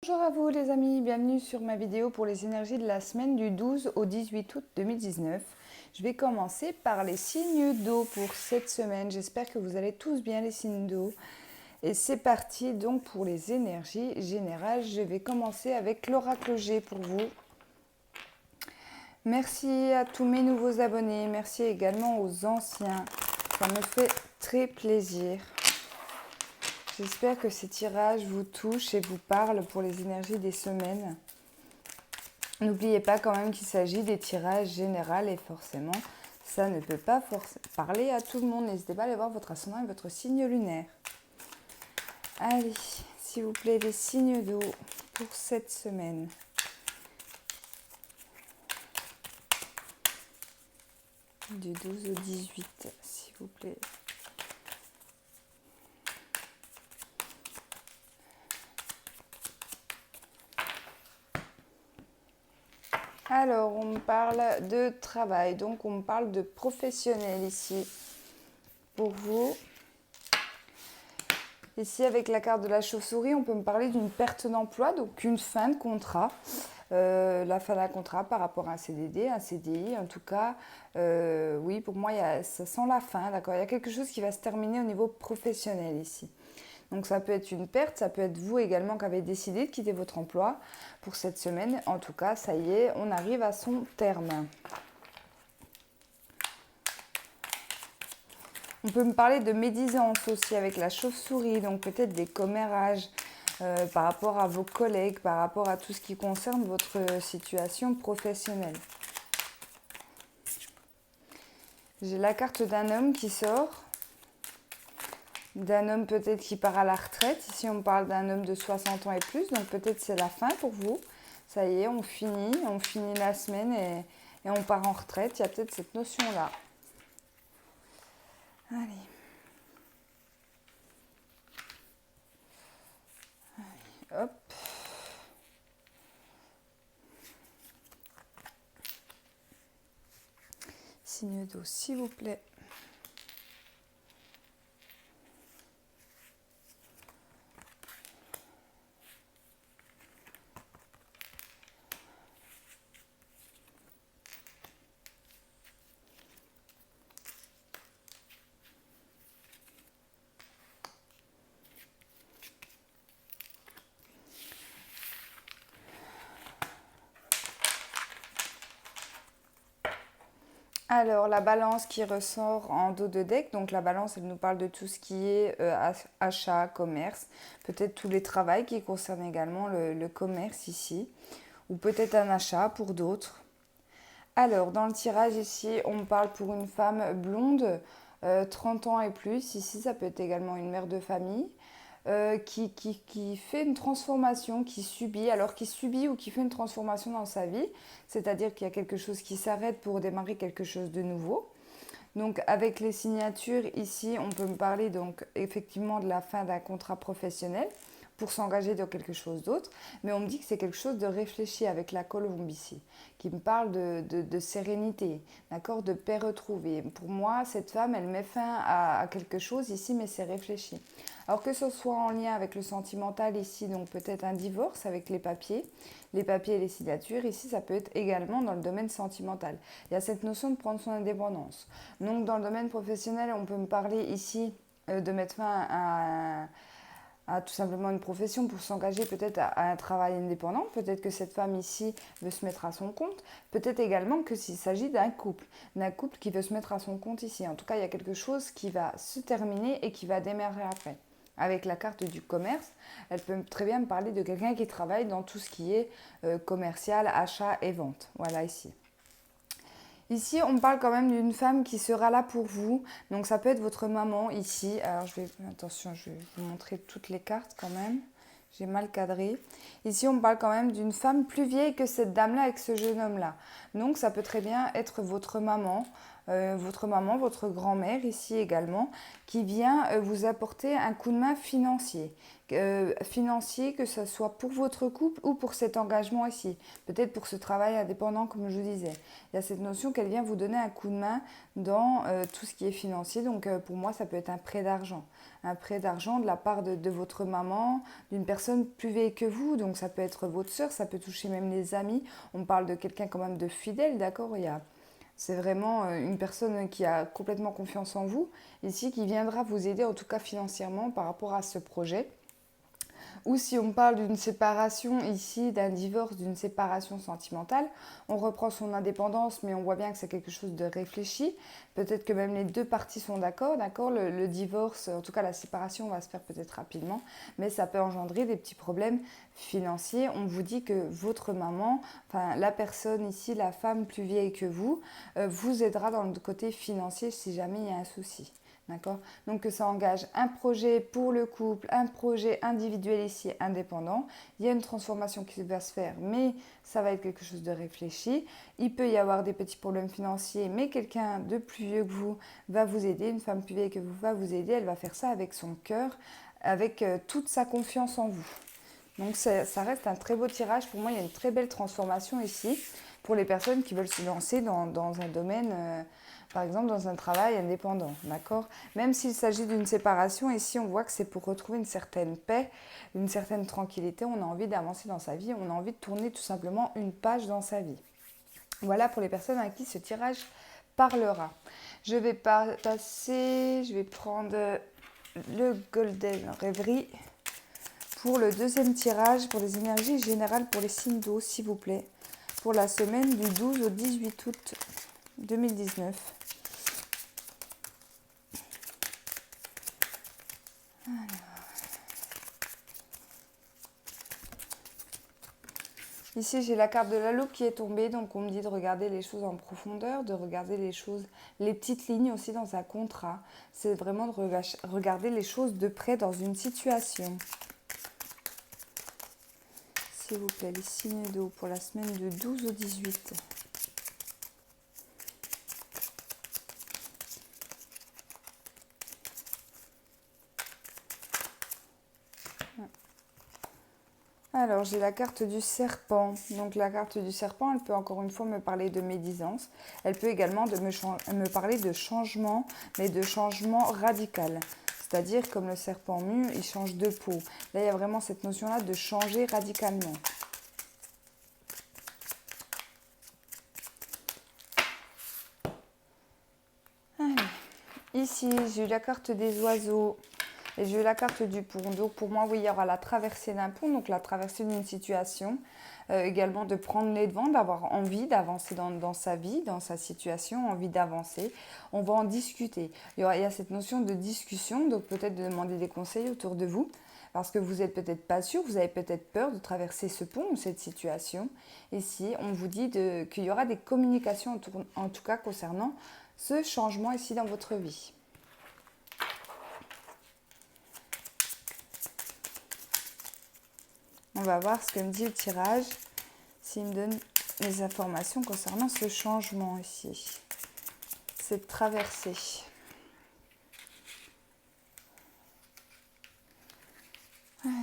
Bonjour à vous les amis, bienvenue sur ma vidéo pour les énergies de la semaine du 12 au 18 août 2019. Je vais commencer par les signes d'eau pour cette semaine. J'espère que vous allez tous bien les signes d'eau. Et c'est parti donc pour les énergies générales. Je vais commencer avec l'oracle G pour vous. Merci à tous mes nouveaux abonnés, merci également aux anciens. Ça me fait très plaisir. J'espère que ces tirages vous touchent et vous parlent pour les énergies des semaines. N'oubliez pas quand même qu'il s'agit des tirages généraux et forcément, ça ne peut pas parler à tout le monde. N'hésitez pas à aller voir votre ascendant et votre signe lunaire. Allez, s'il vous plaît, les signes d'eau pour cette semaine. Du 12 au 18, s'il vous plaît. Alors, on me parle de travail, donc on me parle de professionnel ici. Pour vous, ici avec la carte de la chauve-souris, on peut me parler d'une perte d'emploi, donc une fin de contrat. La fin d'un contrat par rapport à un CDD, un CDI, en tout cas, oui, pour moi, ça sent la fin, d'accord. Il y a quelque chose qui va se terminer au niveau professionnel ici. Donc ça peut être une perte, ça peut être vous également qui avez décidé de quitter votre emploi pour cette semaine. En tout cas, ça y est, on arrive à son terme. On peut me parler de médisance aussi avec la chauve-souris, donc peut-être des commérages par rapport à vos collègues, par rapport à tout ce qui concerne votre situation professionnelle. J'ai la carte d'un homme qui sort. D'un homme peut-être qui part à la retraite. Ici, on parle d'un homme de 60 ans et plus, donc peut-être c'est la fin pour vous. Ça y est, on finit la semaine et on part en retraite. Il y a peut-être cette notion-là. Allez. Hop. Signe d'eau, s'il vous plaît. Alors, la balance qui ressort en dos de deck, donc la balance, elle nous parle de tout ce qui est achat, commerce, peut-être tous les travaux qui concernent également le commerce ici, ou peut-être un achat pour d'autres. Alors, dans le tirage ici, on me parle pour une femme blonde, 30 ans et plus. Ici, ça peut être également une mère de famille. Qui fait une transformation, qui subit ou qui fait une transformation dans sa vie, c'est-à-dire qu'il y a quelque chose qui s'arrête pour démarrer quelque chose de nouveau. Donc avec les signatures ici, on peut me parler donc effectivement de la fin d'un contrat professionnel pour s'engager dans quelque chose d'autre, mais on me dit que c'est quelque chose de réfléchi avec la colombe ici, qui me parle de sérénité, d'accord, de paix retrouvée. Pour moi, cette femme, elle met fin à quelque chose ici, mais c'est réfléchi. Alors que ce soit en lien avec le sentimental ici, donc peut-être un divorce avec les papiers et les signatures, ici ça peut être également dans le domaine sentimental. Il y a cette notion de prendre son indépendance. Donc dans le domaine professionnel, on peut me parler ici de mettre fin à tout simplement une profession pour s'engager peut-être à un travail indépendant. Peut-être que cette femme ici veut se mettre à son compte. Peut-être également que s'il s'agit d'un couple qui veut se mettre à son compte ici. En tout cas, il y a quelque chose qui va se terminer et qui va démarrer après. Avec la carte du commerce, elle peut très bien me parler de quelqu'un qui travaille dans tout ce qui est commercial, achat et vente. Voilà ici. Ici, on parle quand même d'une femme qui sera là pour vous. Donc, ça peut être votre maman ici. Alors, attention, je vais vous montrer toutes les cartes quand même. J'ai mal cadré. Ici, on parle quand même d'une femme plus vieille que cette dame-là avec ce jeune homme-là. Donc, ça peut très bien être votre maman, votre grand-mère ici également, qui vient vous apporter un coup de main financier, financier, que ce soit pour votre couple ou pour cet engagement ici. Peut-être pour ce travail indépendant, comme je vous disais. Il y a cette notion qu'elle vient vous donner un coup de main dans tout ce qui est financier. Donc pour moi, ça peut être un prêt d'argent. Un prêt d'argent de la part de votre maman, d'une personne plus vieille que vous. Donc ça peut être votre soeur, ça peut toucher même les amis. On parle de quelqu'un quand même de fidèle, d'accord? C'est vraiment une personne qui a complètement confiance en vous, ici, qui viendra vous aider, en tout cas financièrement, par rapport à ce projet. Ou si on parle d'une séparation ici, d'un divorce, d'une séparation sentimentale, on reprend son indépendance, mais on voit bien que c'est quelque chose de réfléchi. Peut-être que même les deux parties sont d'accord, le divorce, en tout cas la séparation va se faire peut-être rapidement, mais ça peut engendrer des petits problèmes financiers. On vous dit que votre maman, enfin la personne ici, la femme plus vieille que vous aidera dans le côté financier si jamais il y a un souci. D'accord? Donc que ça engage un projet pour le couple, un projet individuel ici indépendant. Il y a une transformation qui va se faire, mais ça va être quelque chose de réfléchi. Il peut y avoir des petits problèmes financiers, mais quelqu'un de plus vieux que vous va vous aider, une femme plus vieille que vous va vous aider. Elle va faire ça avec son cœur, avec toute sa confiance en vous. Donc ça reste un très beau tirage. Pour moi, il y a une très belle transformation ici pour les personnes qui veulent se lancer dans un domaine, par exemple dans un travail indépendant. D'accord? Même s'il s'agit d'une séparation, ici on voit que c'est pour retrouver une certaine paix, une certaine tranquillité. On a envie d'avancer dans sa vie, on a envie de tourner tout simplement une page dans sa vie. Voilà pour les personnes à qui ce tirage parlera. Je vais prendre le Golden Reverie pour le deuxième tirage, pour les énergies générales pour les signes d'eau, s'il vous plaît, pour la semaine du 12 au 18 août 2019. Alors. Ici, j'ai la carte de la loupe qui est tombée, donc on me dit de regarder les choses en profondeur, de regarder les choses, les petites lignes aussi dans un contrat. C'est vraiment de regarder les choses de près dans une situation. S'il vous plaît, les signes d'eau pour la semaine de 12 au 18. Alors, j'ai la carte du serpent. Donc, la carte du serpent, elle peut encore une fois me parler de médisance. Elle peut également me parler de changement, mais de changement radical. C'est-à-dire, comme le serpent mu, il change de peau. Là, il y a vraiment cette notion-là de changer radicalement. Allez. Ici, j'ai eu la carte des oiseaux. Et j'ai eu la carte du pont. Donc pour moi, oui, il y aura la traversée d'un pont, donc la traversée d'une situation. Également de prendre les devants, d'avoir envie d'avancer dans sa vie, dans sa situation, envie d'avancer. On va en discuter. Il y a cette notion de discussion, donc peut-être de demander des conseils autour de vous. Parce que vous n'êtes peut-être pas sûr, vous avez peut-être peur de traverser ce pont ou cette situation. Ici, on vous dit qu'il y aura des communications, en tout cas concernant ce changement ici dans votre vie. On va voir ce que me dit le tirage, s'il me donne les informations concernant ce changement ici, cette traversée. Allez.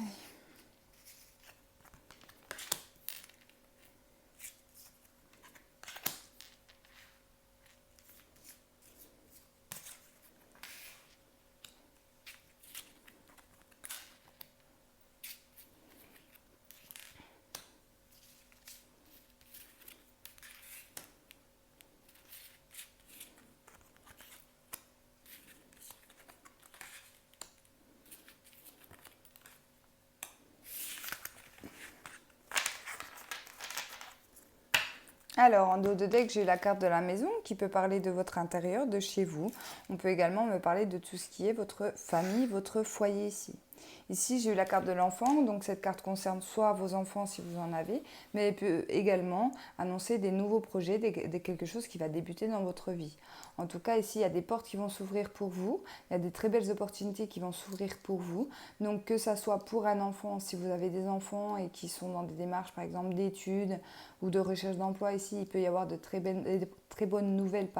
Alors, en dos de deck, j'ai la carte de la maison qui peut parler de votre intérieur, de chez vous. On peut également me parler de tout ce qui est votre famille, votre foyer ici. Ici, j'ai eu la carte de l'enfant, donc cette carte concerne soit vos enfants si vous en avez, mais elle peut également annoncer des nouveaux projets, quelque chose qui va débuter dans votre vie. En tout cas, ici, il y a des portes qui vont s'ouvrir pour vous, il y a des très belles opportunités qui vont s'ouvrir pour vous. Donc, que ça soit pour un enfant, si vous avez des enfants et qui sont dans des démarches, par exemple, d'études ou de recherche d'emploi, ici, il peut y avoir de très bonnes nouvelles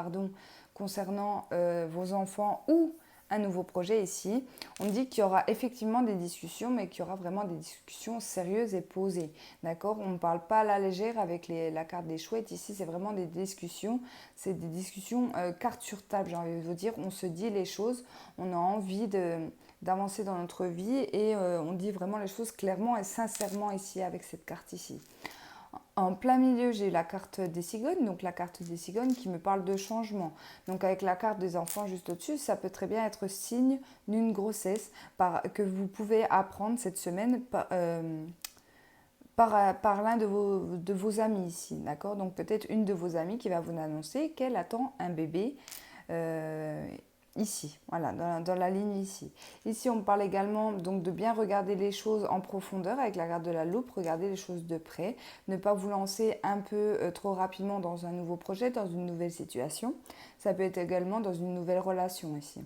concernant vos enfants ou un nouveau projet ici. On dit qu'il y aura effectivement des discussions, mais qu'il y aura vraiment des discussions sérieuses et posées. D'accord? On ne parle pas à la légère avec la carte des chouettes. Ici, c'est vraiment des discussions. C'est des discussions carte sur table, j'ai envie de vous dire. On se dit les choses. On a envie d'avancer dans notre vie et on dit vraiment les choses clairement et sincèrement ici avec cette carte ici. En plein milieu, j'ai la carte des cigognes, donc la carte des cigognes qui me parle de changement. Donc avec la carte des enfants juste au-dessus, ça peut très bien être signe d'une grossesse que vous pouvez apprendre cette semaine par l'un de vos amis ici, d'accord? Donc peut-être une de vos amies qui va vous annoncer qu'elle attend un bébé ici, voilà, dans la ligne ici. Ici, on parle également donc de bien regarder les choses en profondeur avec la carte de la loupe, regarder les choses de près, ne pas vous lancer un peu trop rapidement dans un nouveau projet, dans une nouvelle situation. Ça peut être également dans une nouvelle relation ici.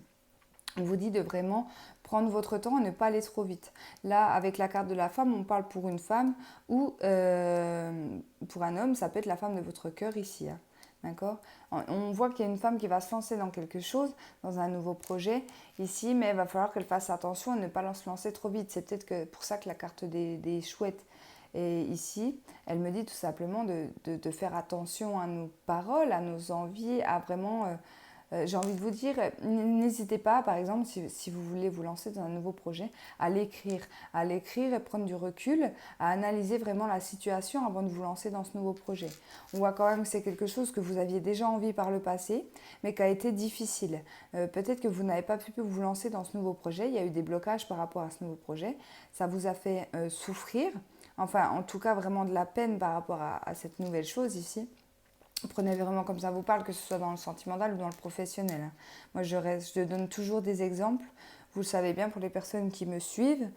On vous dit de vraiment prendre votre temps et ne pas aller trop vite. Là, avec la carte de la femme, on parle pour une femme ou pour un homme, ça peut être la femme de votre cœur ici. Hein. D'accord? On voit qu'il y a une femme qui va se lancer dans quelque chose, dans un nouveau projet ici, mais il va falloir qu'elle fasse attention à ne pas se lancer trop vite. C'est peut-être pour ça que la carte des chouettes est ici. Elle me dit tout simplement de faire attention à nos paroles, à nos envies, à vraiment... j'ai envie de vous dire, n'hésitez pas, par exemple, si vous voulez vous lancer dans un nouveau projet, à l'écrire et prendre du recul, à analyser vraiment la situation avant de vous lancer dans ce nouveau projet. On voit quand même que c'est quelque chose que vous aviez déjà envie par le passé, mais qui a été difficile. Peut-être que vous n'avez pas pu vous lancer dans ce nouveau projet, il y a eu des blocages par rapport à ce nouveau projet, ça vous a fait souffrir, enfin en tout cas vraiment de la peine par rapport à cette nouvelle chose ici. Prenez vraiment comme ça vous parle, que ce soit dans le sentimental ou dans le professionnel. Moi, je donne toujours des exemples. Vous le savez bien pour les personnes qui me suivent.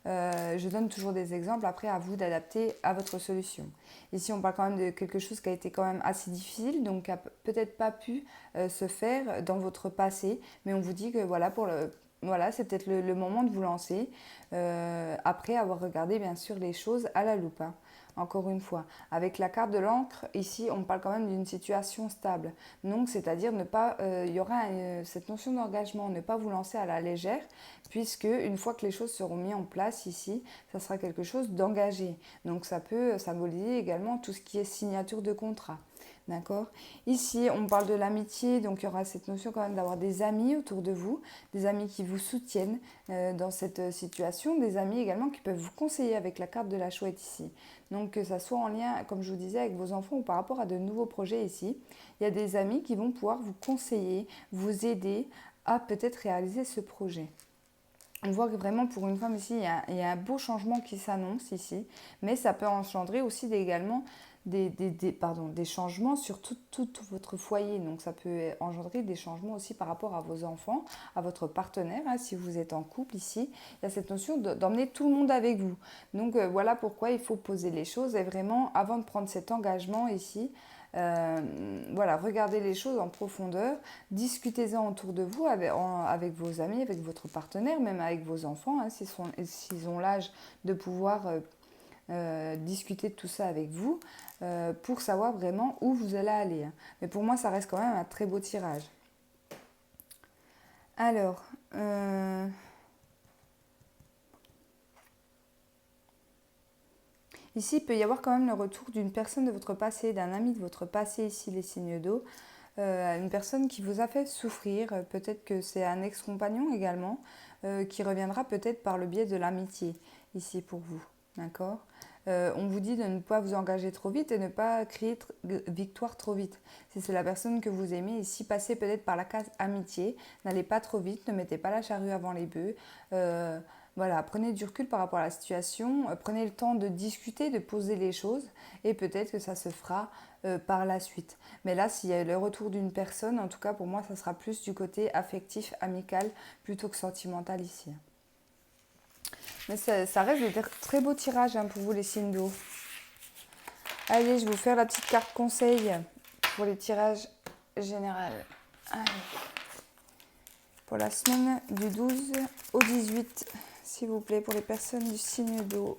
Je donne toujours des exemples. Après, à vous d'adapter à votre solution. Ici, on parle quand même de quelque chose qui a été quand même assez difficile, donc qui n'a peut-être pas pu se faire dans votre passé. Mais on vous dit que voilà, c'est peut-être le moment de vous lancer. Après avoir regardé, bien sûr, les choses à la loupe. Hein. Encore une fois, avec la carte de l'encre, ici, on parle quand même d'une situation stable. Donc, c'est-à-dire il y aura cette notion d'engagement, ne pas vous lancer à la légère, puisque une fois que les choses seront mises en place ici, ça sera quelque chose d'engagé. Donc, ça peut symboliser également tout ce qui est signature de contrat. D'accord? Ici, on parle de l'amitié, donc il y aura cette notion quand même d'avoir des amis autour de vous, des amis qui vous soutiennent dans cette situation, des amis également qui peuvent vous conseiller avec la carte de la chouette ici. Donc que ça soit en lien, comme je vous disais, avec vos enfants ou par rapport à de nouveaux projets ici, il y a des amis qui vont pouvoir vous conseiller, vous aider à peut-être réaliser ce projet. On voit que vraiment pour une femme ici, il y a un beau changement qui s'annonce ici, mais ça peut engendrer aussi également des changements sur tout votre foyer. Donc ça peut engendrer des changements aussi par rapport à vos enfants, à votre partenaire. Hein, si vous êtes en couple ici, il y a cette notion d'emmener tout le monde avec vous. Donc voilà pourquoi il faut poser les choses et vraiment, avant de prendre cet engagement ici, voilà, regardez les choses en profondeur, discutez-en autour de vous avec vos amis, avec votre partenaire, même avec vos enfants, hein, s'ils ont l'âge de pouvoir discuter de tout ça avec vous, pour savoir vraiment où vous allez aller. Hein. Mais pour moi, ça reste quand même un très beau tirage. Alors, ici, il peut y avoir quand même le retour d'une personne de votre passé, d'un ami de votre passé, ici les signes d'eau, une personne qui vous a fait souffrir, peut-être que c'est un ex-compagnon également, qui reviendra peut-être par le biais de l'amitié, ici pour vous, d'accord ? On vous dit de ne pas vous engager trop vite et ne pas crier victoire trop vite. Si c'est la personne que vous aimez, ici, passez peut-être par la case amitié, n'allez pas trop vite, ne mettez pas la charrue avant les bœufs, voilà, prenez du recul par rapport à la situation, prenez le temps de discuter, de poser les choses et peut-être que ça se fera par la suite. Mais là, s'il y a le retour d'une personne, en tout cas pour moi, ça sera plus du côté affectif, amical, plutôt que sentimental ici. Mais ça reste des très beaux tirages hein, pour vous les signes d'eau. Allez, je vais vous faire la petite carte conseil pour les tirages généraux. Allez. Pour la semaine du 12 au 18, s'il vous plaît, pour les personnes du signe d'eau,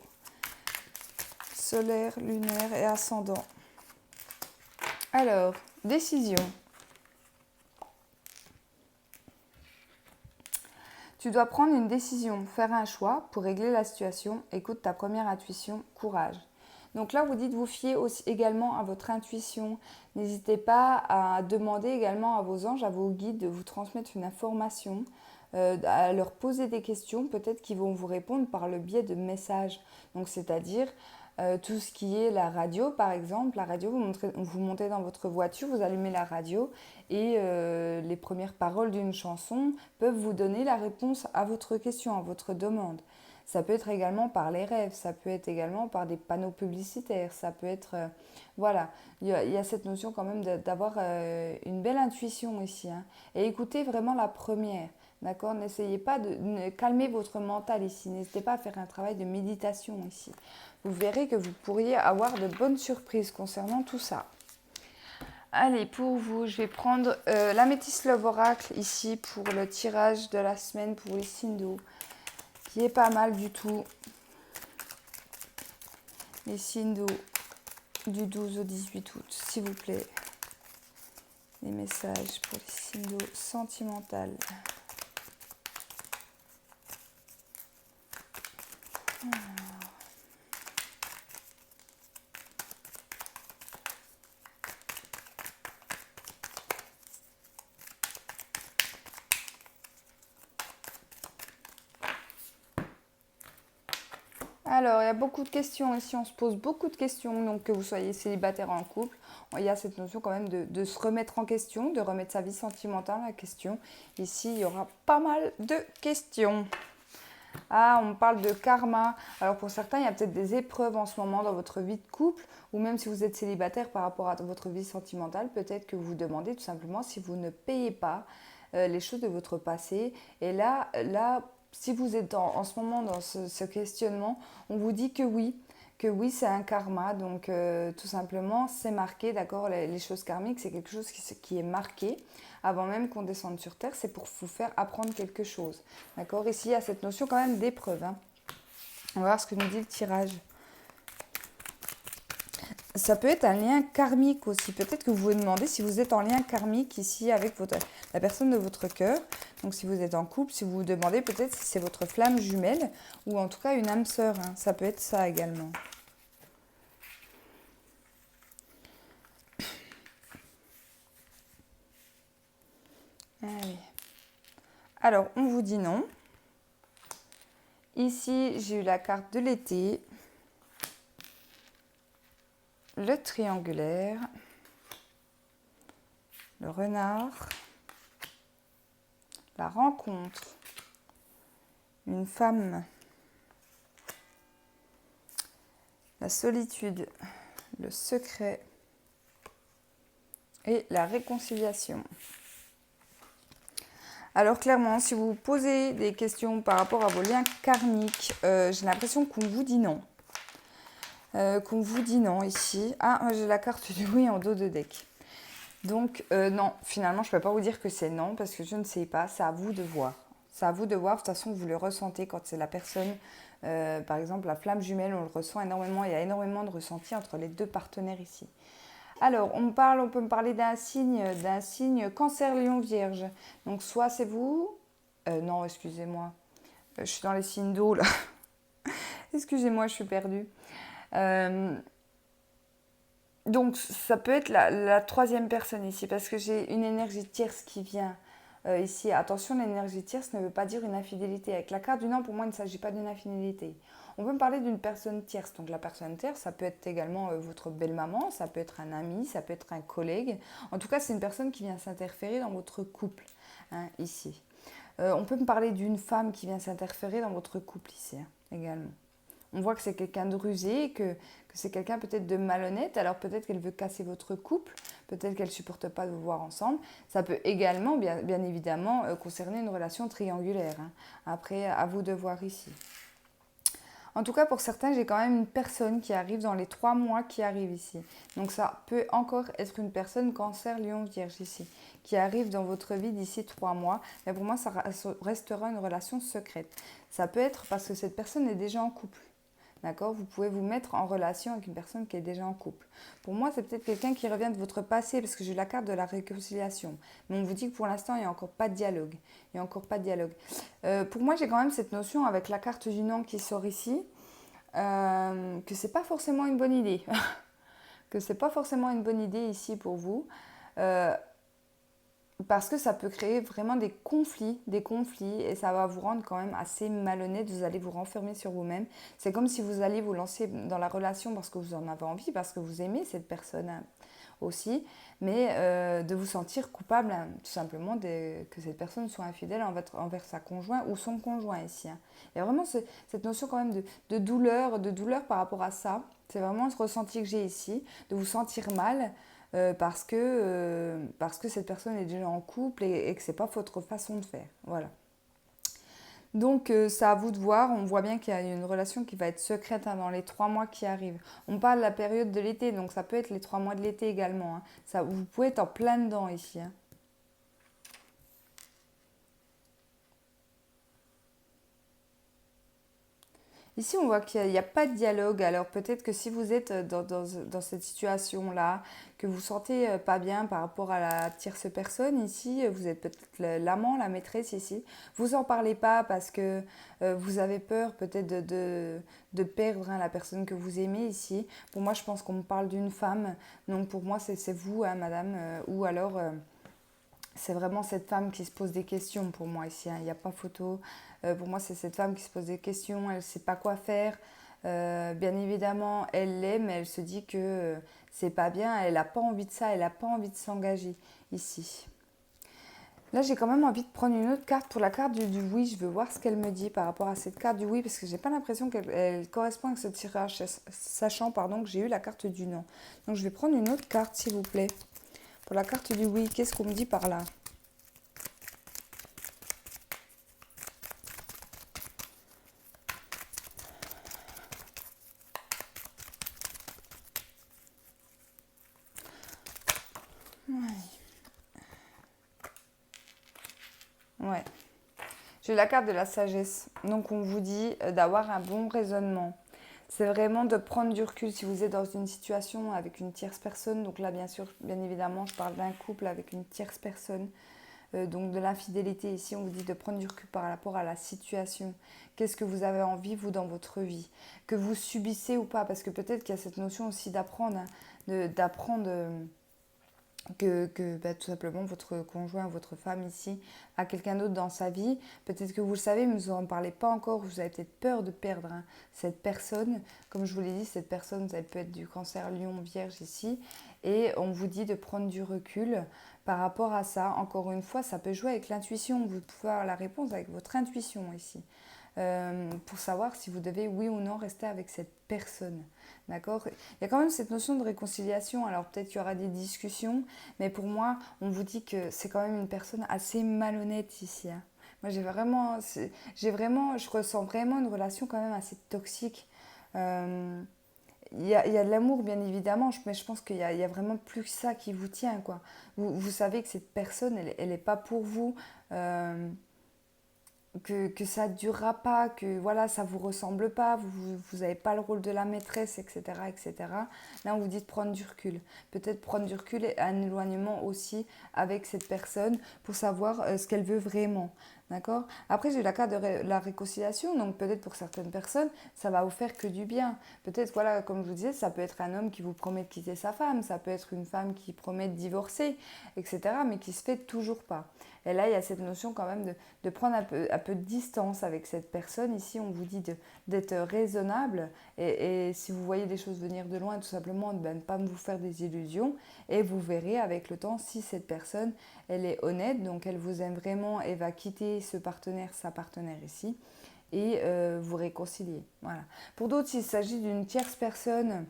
solaire, lunaire et ascendant. Alors, décision. Tu dois prendre une décision, faire un choix pour régler la situation. Écoute ta première intuition, courage. Donc là, vous dites vous fiez aussi également à votre intuition. N'hésitez pas à demander également à vos anges, à vos guides de vous transmettre une information, à leur poser des questions, peut-être qu'ils vont vous répondre par le biais de messages. Donc c'est-à-dire tout ce qui est la radio, par exemple. La radio, vous montez dans votre voiture, vous allumez la radio et les premières paroles d'une chanson peuvent vous donner la réponse à votre question, à votre demande. Ça peut être également par les rêves, ça peut être également par des panneaux publicitaires, ça peut être... voilà, il y a cette notion quand même d'avoir une belle intuition ici. Hein. Et écoutez vraiment la première, d'accord? N'essayez pas de calmer votre mental ici, n'hésitez pas à faire un travail de méditation ici. Vous verrez que vous pourriez avoir de bonnes surprises concernant tout ça. Allez, pour vous, je vais prendre l'améthyste Love Oracle ici pour le tirage de la semaine pour les signes d'eau, qui est pas mal du tout. Les signes d'eau du 12 au 18 août, s'il vous plaît. Les messages pour les signes d'eau sentimentales. Alors, il y a beaucoup de questions ici, on se pose beaucoup de questions, donc que vous soyez célibataire ou en couple, il y a cette notion quand même de se remettre en question, de remettre sa vie sentimentale en question. Ici, il y aura pas mal de questions. Ah, on parle de karma. Alors pour certains, il y a peut-être des épreuves en ce moment dans votre vie de couple, ou même si vous êtes célibataire par rapport à votre vie sentimentale, peut-être que vous vous demandez tout simplement si vous ne payez pas les choses de votre passé. Et là, si vous êtes en ce moment dans ce questionnement, on vous dit que oui, c'est un karma. Donc tout simplement, c'est marqué, d'accord, les choses karmiques, c'est quelque chose qui est marqué avant même qu'on descende sur Terre, c'est pour vous faire apprendre quelque chose. D'accord? Ici, il y a cette notion quand même d'épreuve. Hein. On va voir ce que nous dit le tirage. Ça peut être un lien karmique aussi. Peut-être que vous vous demandez si vous êtes en lien karmique ici avec la personne de votre cœur. Donc si vous êtes en couple, si vous vous demandez peut-être si c'est votre flamme jumelle ou en tout cas une âme sœur. Hein. Ça peut être ça également. Allez. Alors, on vous dit non. Ici, j'ai eu la carte de l'été. Le triangulaire. Le renard. La rencontre. Une femme. La solitude. Le secret. Et la réconciliation. Alors clairement, si vous vous posez des questions par rapport à vos liens karmiques, j'ai l'impression qu'on vous dit non. Qu'on vous dit non ici. Ah, j'ai la carte du oui en dos de deck. Donc non, finalement, je ne peux pas vous dire que c'est non parce que je ne sais pas. C'est à vous de voir. C'est à vous de voir. De toute façon, vous le ressentez quand c'est la personne. Par exemple, la flamme jumelle, on le ressent énormément. Il y a énormément de ressenti entre les deux partenaires ici. Alors, on peut me parler d'un signe Cancer, Lion, Vierge. Donc, soit c'est vous... non, excusez-moi. Je suis dans les signes d'eau, là. Excusez-moi, je suis perdue. Donc, ça peut être la troisième personne ici, parce que j'ai une énergie tierce qui vient ici. Attention, l'énergie tierce ne veut pas dire une infidélité. Avec la carte du non, pour moi, il ne s'agit pas d'une infidélité. On peut me parler d'une personne tierce. Donc la personne tierce, ça peut être également votre belle-maman, ça peut être un ami, ça peut être un collègue. En tout cas, c'est une personne qui vient s'interférer dans votre couple, hein, ici. On peut me parler d'une femme qui vient s'interférer dans votre couple ici, hein, également. On voit que c'est quelqu'un de rusé, que c'est quelqu'un peut-être de malhonnête, alors peut-être qu'elle veut casser votre couple, peut-être qu'elle ne supporte pas de vous voir ensemble. Ça peut également, bien évidemment, concerner une relation triangulaire. Hein. Après, à vous de voir ici. En tout cas, pour certains, j'ai quand même une personne qui arrive dans les 3 mois qui arrive ici. Donc ça peut encore être une personne Cancer, Lion, Vierge ici, qui arrive dans votre vie d'ici 3 mois. Mais pour moi, ça restera une relation secrète. Ça peut être parce que cette personne est déjà en couple. D'accord? Vous pouvez vous mettre en relation avec une personne qui est déjà en couple. Pour moi, c'est peut-être quelqu'un qui revient de votre passé, parce que j'ai la carte de la réconciliation. Mais on vous dit que pour l'instant, il n'y a encore pas de dialogue. Il n'y a encore pas de dialogue. Pour moi, j'ai quand même cette notion avec la carte du non qui sort ici, que c'est pas forcément une bonne idée. Que c'est pas forcément une bonne idée ici pour vous. Euh, Parce que ça peut créer vraiment des conflits, et ça va vous rendre quand même assez malhonnête, vous allez vous renfermer sur vous-même. C'est comme si vous alliez vous lancer dans la relation parce que vous en avez envie, parce que vous aimez cette personne aussi, mais de vous sentir coupable, hein, tout simplement, que cette personne soit infidèle envers sa conjointe ou son conjoint ici. Hein. Il y a vraiment cette notion quand même de douleur par rapport à ça. C'est vraiment ce ressenti que j'ai ici, de vous sentir mal, parce que cette personne est déjà en couple et que ce n'est pas votre façon de faire. Voilà. Donc, c'est à vous de voir. On voit bien qu'il y a une relation qui va être secrète, hein, dans les 3 mois qui arrivent. On parle de la période de l'été, donc ça peut être les 3 mois de l'été également. Hein. Ça, vous pouvez être en plein dedans ici. Hein. Ici, on voit qu'il n'y a pas de dialogue. Alors peut-être que si vous êtes dans cette situation-là, que vous ne sentez pas bien par rapport à la tierce personne, ici, vous êtes peut-être l'amant, la maîtresse ici, vous n'en parlez pas parce que vous avez peur peut-être de perdre, hein, la personne que vous aimez ici. Pour moi, je pense qu'on me parle d'une femme. Donc pour moi, c'est vous, hein, madame, ou alors... c'est vraiment cette femme qui se pose des questions pour moi ici. Hein. Il n'y a pas photo. Pour moi, c'est cette femme qui se pose des questions. Elle ne sait pas quoi faire. Bien évidemment, elle l'aime, mais elle se dit que c'est pas bien. Elle n'a pas envie de ça. Elle n'a pas envie de s'engager ici. Là, j'ai quand même envie de prendre une autre carte pour la carte du oui. Je veux voir ce qu'elle me dit par rapport à cette carte du oui, parce que j'ai pas l'impression qu'elle correspond avec ce tirage, sachant que j'ai eu la carte du non. Donc, je vais prendre une autre carte, s'il vous plaît. Pour la carte du oui, qu'est-ce qu'on me dit par là? Ouais. J'ai la carte de la sagesse. Donc on vous dit d'avoir un bon raisonnement. C'est vraiment de prendre du recul si vous êtes dans une situation avec une tierce personne. Donc là, bien sûr, bien évidemment, je parle d'un couple avec une tierce personne. Donc de l'infidélité ici, on vous dit de prendre du recul par rapport à la situation. Qu'est-ce que vous avez envie, vous, dans votre vie? Que vous subissez ou pas? Parce que peut-être qu'il y a cette notion aussi d'apprendre, hein, d'apprendre... que tout simplement votre conjoint, votre femme ici a quelqu'un d'autre dans sa vie. Peut-être que vous le savez, mais vous n'en parlez pas encore. Vous avez peut-être peur de perdre, hein, cette personne. Comme je vous l'ai dit, cette personne, ça peut être du cancer lion vierge ici. Et on vous dit de prendre du recul par rapport à ça. Encore une fois, ça peut jouer avec l'intuition. Vous pouvez avoir la réponse avec votre intuition ici. Pour savoir si vous devez, oui ou non, rester avec cette personne. D'accord? Il y a quand même cette notion de réconciliation. Alors peut-être qu'il y aura des discussions, mais pour moi, on vous dit que c'est quand même une personne assez malhonnête ici. Hein. Moi, je ressens vraiment une relation quand même assez toxique. Euh, il y a de l'amour, bien évidemment, mais je pense qu'il y a vraiment plus que ça qui vous tient, quoi. Vous savez que cette personne, elle n'est pas pour vous. Que ça ne durera pas, que voilà, ça ne vous ressemble pas, vous n'avez pas le rôle de la maîtresse, etc., etc. Là, on vous dit de prendre du recul. Peut-être prendre du recul et un éloignement aussi avec cette personne pour savoir ce qu'elle veut vraiment. D'accord? Après, j'ai la carte de la réconciliation, donc peut-être pour certaines personnes, ça va vous faire que du bien. Peut-être, voilà, comme je vous disais, ça peut être un homme qui vous promet de quitter sa femme, ça peut être une femme qui promet de divorcer, etc., mais qui ne se fait toujours pas. Et là, il y a cette notion quand même de prendre un peu de distance avec cette personne. Ici, on vous dit d'être raisonnable et si vous voyez des choses venir de loin, tout simplement, de ne pas vous faire des illusions. Et vous verrez avec le temps si cette personne, elle est honnête, donc elle vous aime vraiment et va quitter ce partenaire, sa partenaire ici, et vous réconcilier. Voilà. Pour d'autres, s'il s'agit d'une tierce personne,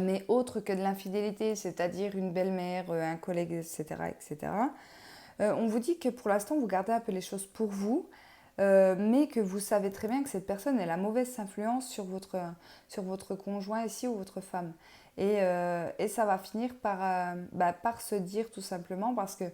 mais autre que de l'infidélité, c'est-à-dire une belle-mère, un collègue, etc., etc., on vous dit que pour l'instant, vous gardez un peu les choses pour vous. mais que vous savez très bien que cette personne est la mauvaise influence sur votre conjoint ici ou votre femme. Et ça va finir par se dire tout simplement parce que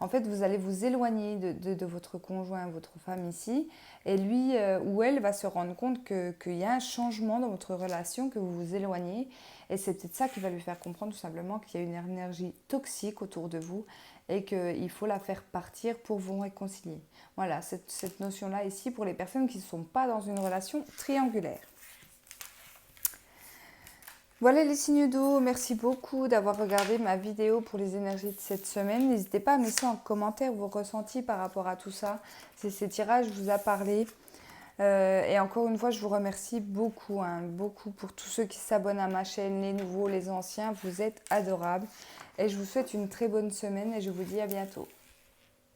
en fait vous allez vous éloigner de votre conjoint, votre femme ici, et lui ou elle va se rendre compte qu'il y a un changement dans votre relation, que vous vous éloignez, et c'est peut-être ça qui va lui faire comprendre tout simplement qu'il y a une énergie toxique autour de vous et qu'il faut la faire partir pour vous réconcilier. Voilà, cette notion-là ici pour les personnes qui ne sont pas dans une relation triangulaire. Voilà les signes d'eau, merci beaucoup d'avoir regardé ma vidéo pour les énergies de cette semaine. N'hésitez pas à me laisser en commentaire vos ressentis par rapport à tout ça, si ces tirages vous a parlé. Et encore une fois, je vous remercie beaucoup, beaucoup pour tous ceux qui s'abonnent à ma chaîne, les nouveaux, les anciens. Vous êtes adorables. Et je vous souhaite une très bonne semaine et je vous dis à bientôt.